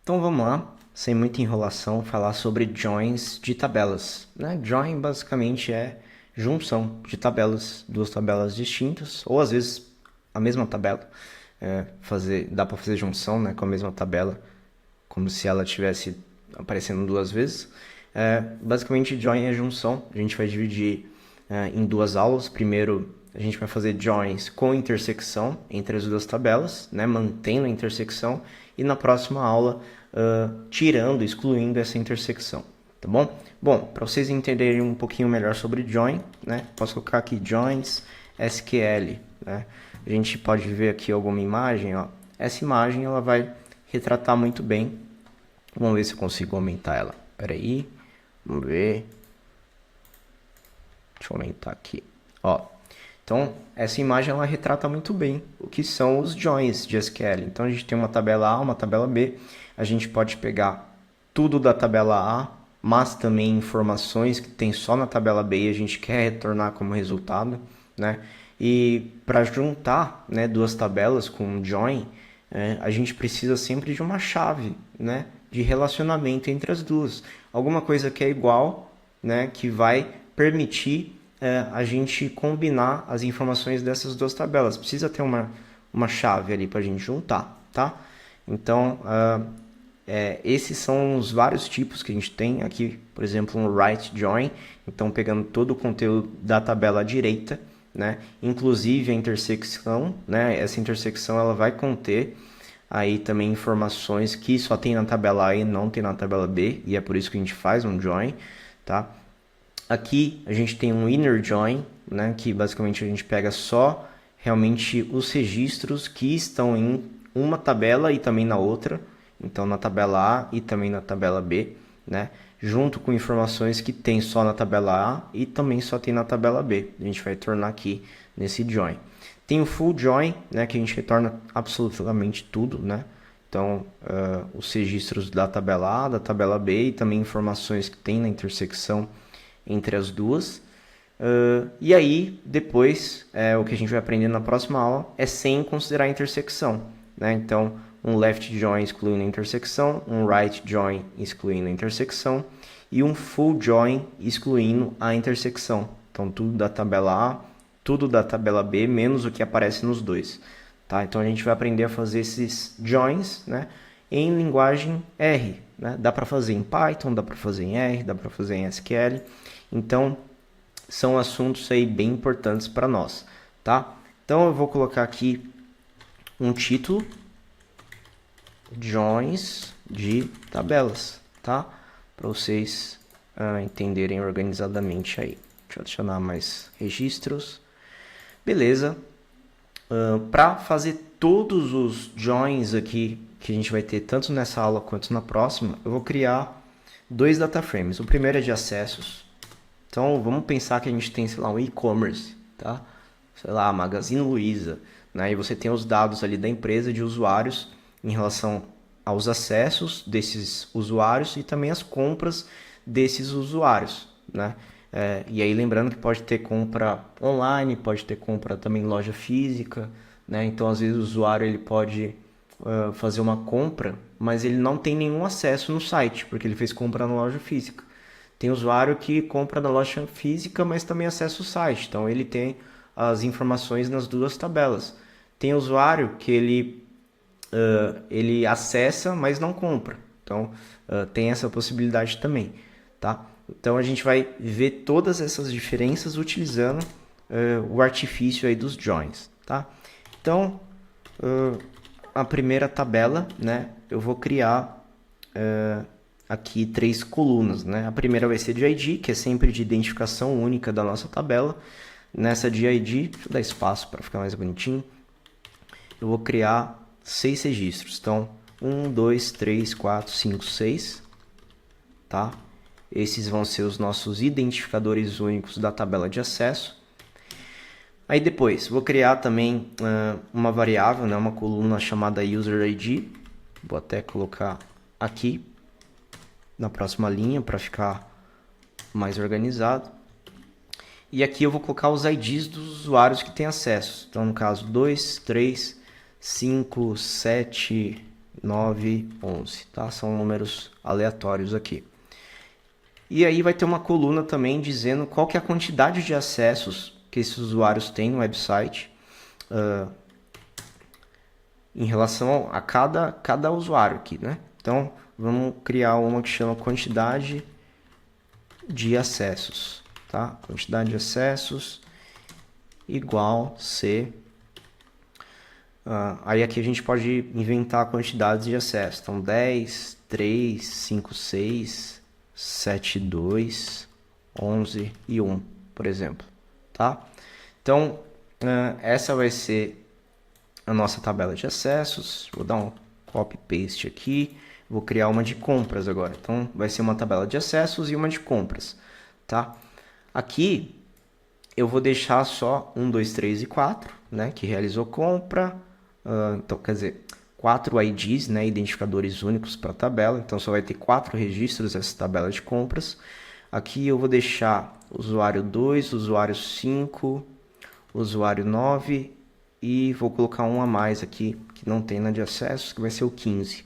Então vamos lá, sem muita enrolação, falar sobre joins de tabelas, né? Join basicamente é junção de tabelas, duas tabelas distintas, ou às vezes a mesma tabela. Dá para fazer junção, né, com a mesma tabela, como se ela estivesse aparecendo duas vezes. Basicamente, join é junção. A gente vai dividir em duas aulas. Primeiro, a gente vai fazer joins com intersecção entre as duas tabelas, né, mantendo a intersecção. E na próxima aula, tirando, excluindo essa intersecção. Tá bom? Bom, para vocês entenderem um pouquinho melhor sobre join, né, posso colocar aqui joins SQL. Né? A gente pode ver aqui alguma imagem. Ó. Essa imagem ela vai retratar muito bem. Vamos ver se eu consigo aumentar ela. Espera aí. Vamos ver. Deixa eu aumentar aqui. Ó. Então, essa imagem ela retrata muito bem o que são os joins de SQL. Então, a gente tem uma tabela A, uma tabela B. A gente pode pegar tudo da tabela A, mas também informações que tem só na tabela B e a gente quer retornar como resultado, né? E para juntar, né, duas tabelas com um join, a gente precisa sempre de uma chave, né, de relacionamento entre as duas. Alguma coisa que é igual, né, que vai permitir a gente combinar as informações dessas duas tabelas. Precisa ter uma chave ali para a gente juntar, tá? Então, esses são os vários tipos que a gente tem aqui, por exemplo, um right join, então pegando todo o conteúdo da tabela à direita, né? Inclusive a intersecção, né? Essa intersecção ela vai conter aí também informações que só tem na tabela A e não tem na tabela B, e é por isso que a gente faz um join, tá? Aqui a gente tem um inner join, né? Que basicamente a gente pega só realmente os registros que estão em uma tabela e também na outra, então na tabela A e também na tabela B, né? Junto com informações que tem só na tabela A e também só tem na tabela B. A gente vai tornar aqui nesse join. Tem o full join, né, que a gente retorna absolutamente tudo, né? Então, os registros da tabela A, da tabela B e também informações que tem na intersecção entre as duas. E aí, depois, o que a gente vai aprender na próxima aula é sem considerar a intersecção. Né? Então, um left join excluindo a intersecção, um right join excluindo a intersecção e um full join excluindo a intersecção. Então, tudo da tabela A, tudo da tabela B, menos o que aparece nos dois. Tá? Então, a gente vai aprender a fazer esses joins, né, em linguagem R. Né? Dá para fazer em Python, dá para fazer em R, dá para fazer em SQL. Então, são assuntos aí bem importantes para nós, tá? Então, eu vou colocar aqui um título, joins de tabelas, tá? Para vocês entenderem organizadamente aí. Deixa eu adicionar mais registros. Beleza. Para fazer todos os joins aqui que a gente vai ter tanto nessa aula quanto na próxima, eu vou criar dois data frames. O primeiro é de acessos. Então, vamos pensar que a gente tem, sei lá, um e-commerce, tá? Sei lá, Magazine Luiza, né? E você tem os dados ali da empresa de usuários em relação aos acessos desses usuários e também as compras desses usuários, né? E aí lembrando que pode ter compra online, pode ter compra também em loja física, né? Então, às vezes o usuário ele pode fazer uma compra, mas ele não tem nenhum acesso no site, porque ele fez compra na loja física. Tem usuário que compra na loja física, mas também acessa o site. Então ele tem as informações nas duas tabelas. Tem usuário que ele acessa, mas não compra. Então tem essa possibilidade também, tá? Então a gente vai ver todas essas diferenças utilizando o artifício aí dos joins, tá? Então a primeira tabela, né? Eu vou criar aqui três colunas, né? A primeira vai ser de ID, que é sempre de identificação única da nossa tabela. Nessa de ID, deixa eu dar espaço para ficar mais bonitinho. Eu vou criar 6 registros. Então, 1, 2, 3, 4, 5, 6. Tá? Esses vão ser os nossos identificadores únicos da tabela de acesso. Aí depois, vou criar também uma variável, né? Uma coluna chamada UserID. Vou até colocar aqui na próxima linha para ficar mais organizado. E aqui eu vou colocar os IDs dos usuários que têm acesso. Então, no caso, 2, 3, 5, 7, 9, 11, tá? São números aleatórios aqui. E aí vai ter uma coluna também dizendo qual que é a quantidade de acessos que esses usuários têm no website em relação a cada usuário aqui, né? Então, vamos criar uma que chama quantidade de acessos, tá? Quantidade de acessos igual C. Aí aqui a gente pode inventar quantidades de acessos. Então, 10, 3, 5, 6, 7, 2, 11 e 1, por exemplo, tá? Então, essa vai ser a nossa tabela de acessos. Vou dar um copy paste aqui. Vou criar uma de compras agora. Então, vai ser uma tabela de acessos e uma de compras, tá? Aqui, eu vou deixar só 1, 2, 3 e 4, né? Que realizou compra. Então, quer dizer, 4 IDs, né? Identificadores únicos para a tabela. Então, só vai ter 4 registros essa tabela de compras. Aqui eu vou deixar usuário 2, usuário 5, usuário 9 e vou colocar um a mais aqui, que não tem na de acessos, que vai ser o 15,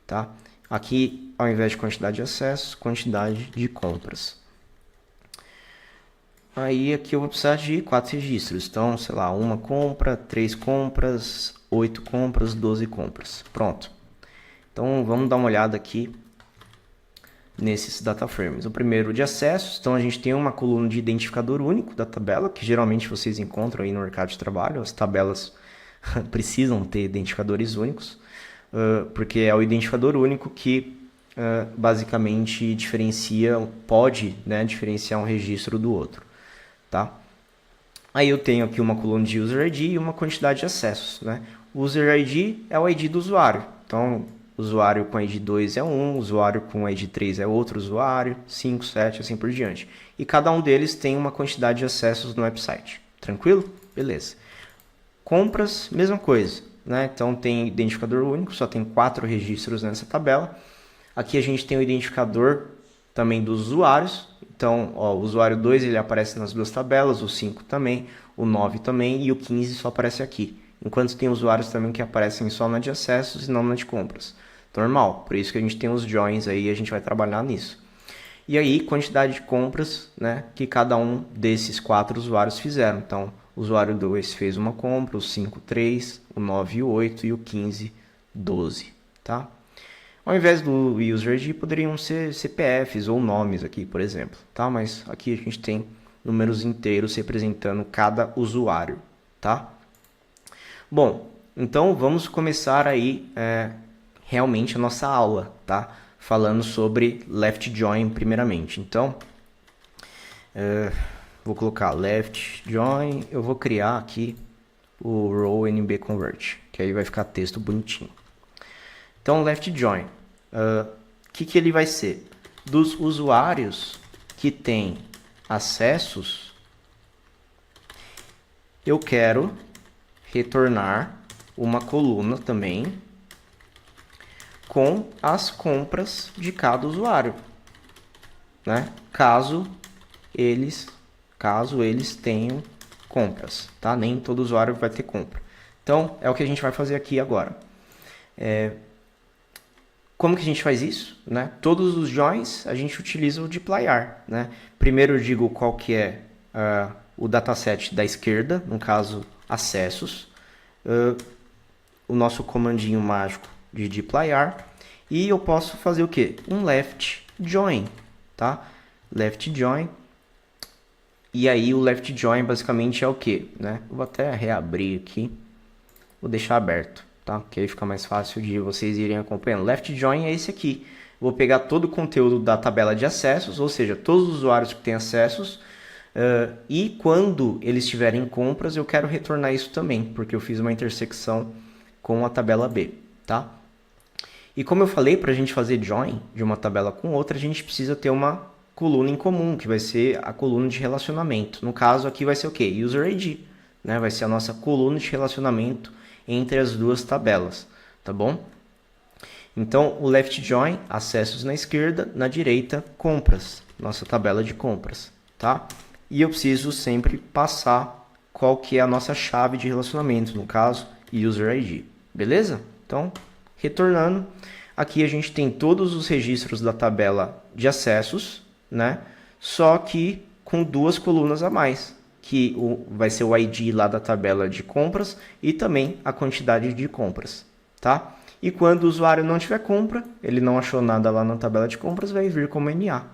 tá? Aqui, ao invés de quantidade de acessos, quantidade de compras. Aí aqui eu vou precisar de 4 registros. Então, sei lá, 1 compra, 3 compras, 8 compras, 12 compras. Pronto. Então, vamos dar uma olhada aqui nesses data frames. O primeiro de acessos. Então, a gente tem uma coluna de identificador único da tabela, que geralmente vocês encontram aí no mercado de trabalho. As tabelas precisam ter identificadores únicos, porque é o identificador único que basicamente pode, né, diferenciar um registro do outro. Tá? Aí eu tenho aqui uma coluna de user ID e uma quantidade de acessos, né? O user ID é o ID do usuário. Então, usuário com ID 2 é um, usuário com ID 3 é outro usuário, 5, 7, assim por diante. E cada um deles tem uma quantidade de acessos no website. Tranquilo? Beleza. Compras, mesma coisa, né? Então tem identificador único, só tem 4 registros nessa tabela. Aqui a gente tem o identificador também dos usuários. Então, ó, o usuário 2 ele aparece nas duas tabelas, o 5 também, o 9 também e o 15 só aparece aqui. Enquanto tem usuários também que aparecem só na de acessos e não na de compras. Normal, por isso que a gente tem os joins aí e a gente vai trabalhar nisso. E aí, quantidade de compras, né, que cada um desses 4 usuários fizeram. Então, o usuário 2 fez uma compra, o 5, 3, o 9, 8 e o 15, 12, tá? Ao invés do user ID, poderiam ser CPFs ou nomes aqui, por exemplo, tá? Mas aqui a gente tem números inteiros representando cada usuário, tá? Bom, então vamos começar aí realmente a nossa aula, tá? Falando sobre left join primeiramente. Então, vou colocar left join, eu vou criar aqui o row NB convert, que aí vai ficar texto bonitinho. Então, left join, que ele vai ser? Dos usuários que têm acessos, eu quero retornar uma coluna também com as compras de cada usuário, né? Caso eles tenham compras, tá? Nem todo usuário vai ter compra. Então, é o que a gente vai fazer aqui agora. Como que a gente faz isso? Né? Todos os joins a gente utiliza o dplyr. Né? Primeiro eu digo qual que é o dataset da esquerda, no caso acessos, o nosso comandinho mágico de dplyr, e eu posso fazer o que? Um left join, tá? Left join, e aí o left join basicamente é o que? Né? Eu vou até reabrir aqui, vou deixar aberto, tá? Que aí fica mais fácil de vocês irem acompanhando. Left join é esse aqui. Vou pegar todo o conteúdo da tabela de acessos, ou seja, todos os usuários que têm acessos, e quando eles tiverem compras, eu quero retornar isso também, porque eu fiz uma intersecção com a tabela B, tá? E como eu falei, para a gente fazer join de uma tabela com outra, a gente precisa ter uma coluna em comum, que vai ser a coluna de relacionamento. No caso aqui vai ser o quê? User ID, né? Vai ser a nossa coluna de relacionamento entre as duas tabelas, tá bom? Então, o left join, acessos na esquerda, na direita, compras, nossa tabela de compras, tá? E eu preciso sempre passar qual que é a nossa chave de relacionamento, no caso, user ID, beleza? Então, Retornando, aqui a gente tem todos os registros da tabela de acessos, né? Só que com duas colunas a mais, que vai ser o ID lá da tabela de compras e também a quantidade de compras, tá? E quando o usuário não tiver compra, ele não achou nada lá na tabela de compras, vai vir como NA,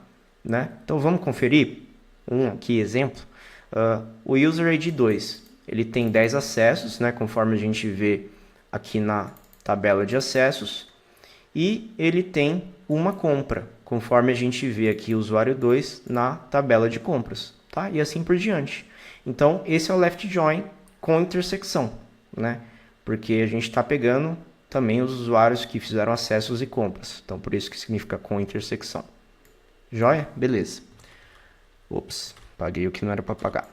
né? Então vamos conferir um aqui exemplo. O user ID 2, ele tem 10 acessos, né? Conforme a gente vê aqui na tabela de acessos, e ele tem uma compra, conforme a gente vê aqui o usuário 2 na tabela de compras, tá? E assim por diante. Então, esse é o left join com intersecção, né? Porque a gente está pegando também os usuários que fizeram acessos e compras. Então, por isso que significa com intersecção. Joia? Beleza. Ops, paguei o que não era para pagar.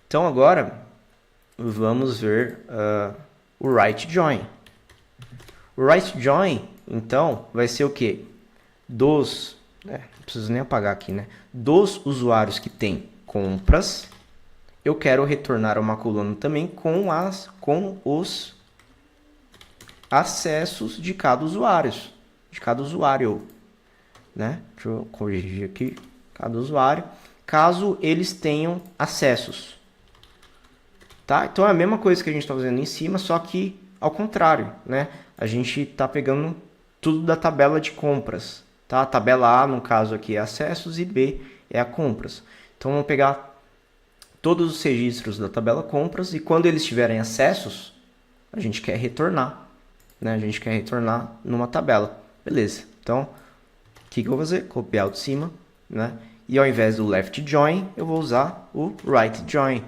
Então, agora, vamos ver o right join. O right join, então, vai ser o quê? Não preciso nem apagar aqui, né? Dos usuários que têm compras, eu quero retornar uma coluna também com os acessos de cada usuário, né? Deixa eu corrigir aqui, cada usuário, caso eles tenham acessos, tá? Então é a mesma coisa que a gente está fazendo em cima, só que ao contrário, né? A gente está pegando tudo da tabela de compras, tá? A tabela A, no caso aqui, é acessos e B é a compras. Então vamos pegar todos os registros da tabela compras e quando eles tiverem acessos, a gente quer retornar, né? A gente quer retornar numa tabela. Beleza. Então, o que eu vou fazer? Copiar o de cima, né? E ao invés do left join, eu vou usar o right join.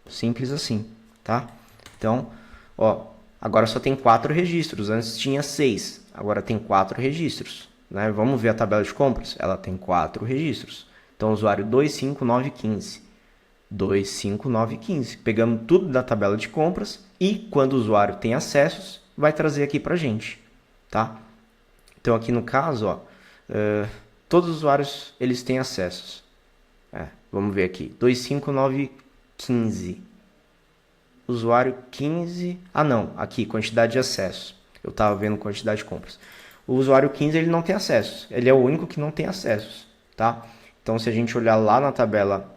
Simples assim, tá? Então, ó, agora só tem 4 registros. Antes tinha 6, agora tem 4 registros, né? Vamos ver a tabela de compras? Ela tem 4 registros. Então, usuário 25915. 25915. Pegamos tudo da tabela de compras e quando o usuário tem acessos, vai trazer aqui pra gente, tá? Então aqui no caso, ó, todos os usuários eles têm acessos. Vamos ver aqui, 25915. Usuário 15. Ah não, aqui quantidade de acessos. Eu estava vendo quantidade de compras. O usuário 15 ele não tem acessos. Ele é o único que não tem acessos, tá? Então se a gente olhar lá na tabela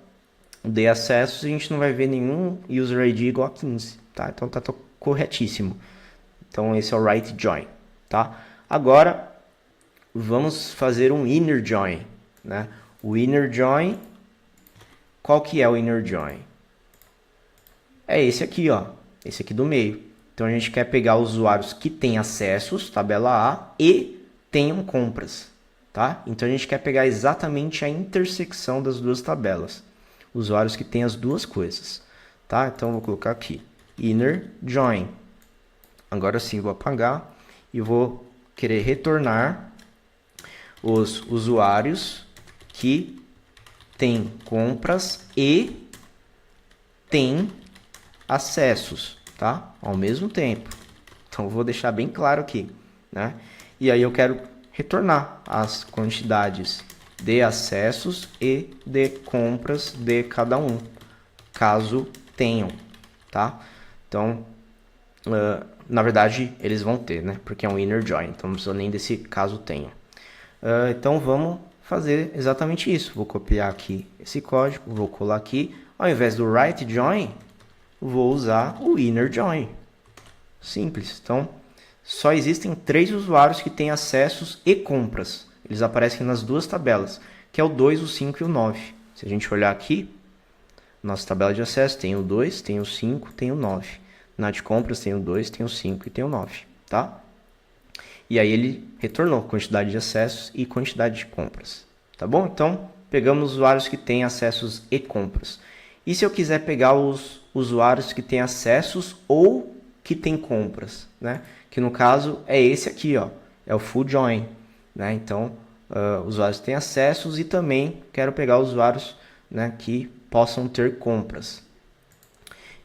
de acessos, a gente não vai ver nenhum user ID igual a 15, tá? Então tá corretíssimo. Então esse é o right join, tá? Agora vamos fazer um inner join, né? O inner join, qual que é o inner join? É esse aqui, ó, esse aqui do meio. Então a gente quer pegar usuários que têm acessos, tabela A, e tenham compras, tá? Então a gente quer pegar exatamente a intersecção das duas tabelas. Usuários que têm as duas coisas, tá? Então vou colocar aqui, inner join. Agora sim vou apagar e vou querer retornar os usuários que têm compras e têm acessos, tá? Ao mesmo tempo. Então eu vou deixar bem claro aqui, né? E aí eu quero retornar as quantidades de acessos e de compras de cada um, caso tenham, tá? Então, na verdade, eles vão ter, né? Porque é um inner join, então não precisa nem desse caso tenha. Então, vamos fazer exatamente isso. Vou copiar aqui esse código, vou colar aqui. Ao invés do right join, vou usar o inner join. Simples. Então, só existem 3 usuários que têm acessos e compras. Eles aparecem nas duas tabelas, que é o 2, o 5 e o 9. Se a gente olhar aqui, nossa tabela de acesso tem o 2, tem o 5, tem o 9. Na de compras tem o 2, tem o 5 e tem o 9, tá? E aí ele retornou quantidade de acessos e quantidade de compras, tá bom? Então, pegamos usuários que têm acessos e compras. E se eu quiser pegar os usuários que têm acessos ou que têm compras, né? Que no caso é esse aqui, ó, é o full join, né? Então, usuários têm acessos e também quero pegar usuários, né, que possam ter compras.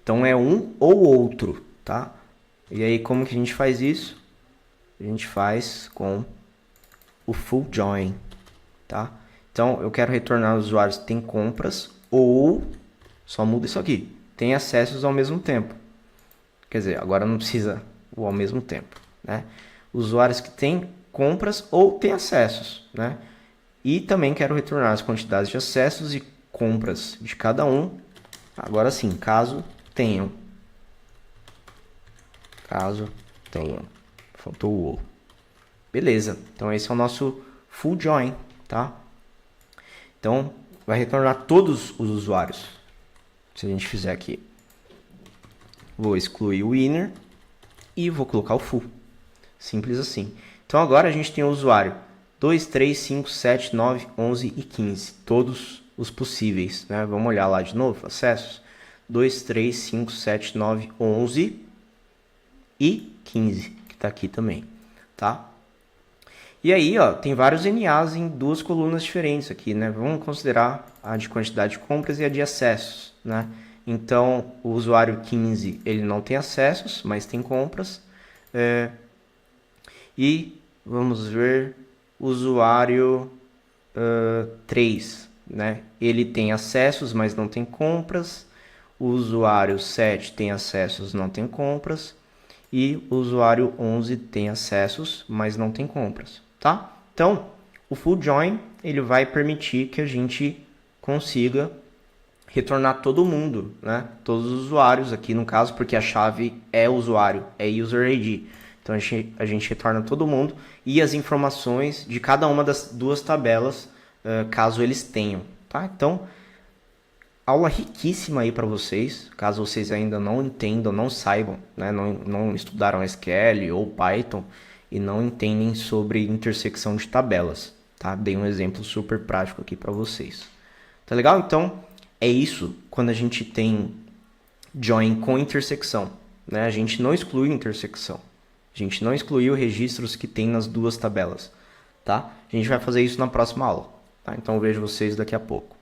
Então é um ou outro, tá? E aí como que a gente faz isso? A gente faz com o full join, tá? Então eu quero retornar os usuários que têm compras ou, só muda isso aqui, tem acessos ao mesmo tempo. Quer dizer, agora não precisa o ao mesmo tempo. né? Usuários que têm compras ou têm acessos, né? E também quero retornar as quantidades de acessos e compras de cada um. Agora sim, caso tenham. Caso tenham. Faltou o ou. Beleza, então esse é o nosso full join, tá? Então, vai retornar todos os usuários. Se a gente fizer aqui. Vou excluir o inner e vou colocar o full. Simples assim. Então agora a gente tem o usuário 2, 3, 5, 7, 9, 11 e 15. Todos os possíveis, né? Vamos olhar lá de novo. Acessos. 2, 3, 5, 7, 9, 11 e 15, que está aqui também, tá? E aí, ó, tem vários NAs em duas colunas diferentes aqui, né? Vamos considerar a de quantidade de compras e a de acessos, né? Então, o usuário 15, ele não tem acessos, mas tem compras. E vamos ver o usuário 3, né? Ele tem acessos, mas não tem compras. O usuário 7 tem acessos, não tem compras. E o usuário 11 tem acessos, mas não tem compras, tá? Então, o full join, ele vai permitir que a gente consiga retornar todo mundo, né? Todos os usuários aqui no caso, porque a chave é usuário, é user ID. Então a gente retorna todo mundo e as informações de cada uma das duas tabelas, caso eles tenham, tá? Então, aula riquíssima aí para vocês, caso vocês ainda não entendam, não saibam, né? Não estudaram SQL ou Python e não entendem sobre intersecção de tabelas, tá? Dei um exemplo super prático aqui para vocês. Tá legal? Então, é isso quando a gente tem join com intersecção, né? A gente não exclui intersecção. A gente não excluiu registros que tem nas duas tabelas, tá? A gente vai fazer isso na próxima aula, tá? Então, eu vejo vocês daqui a pouco.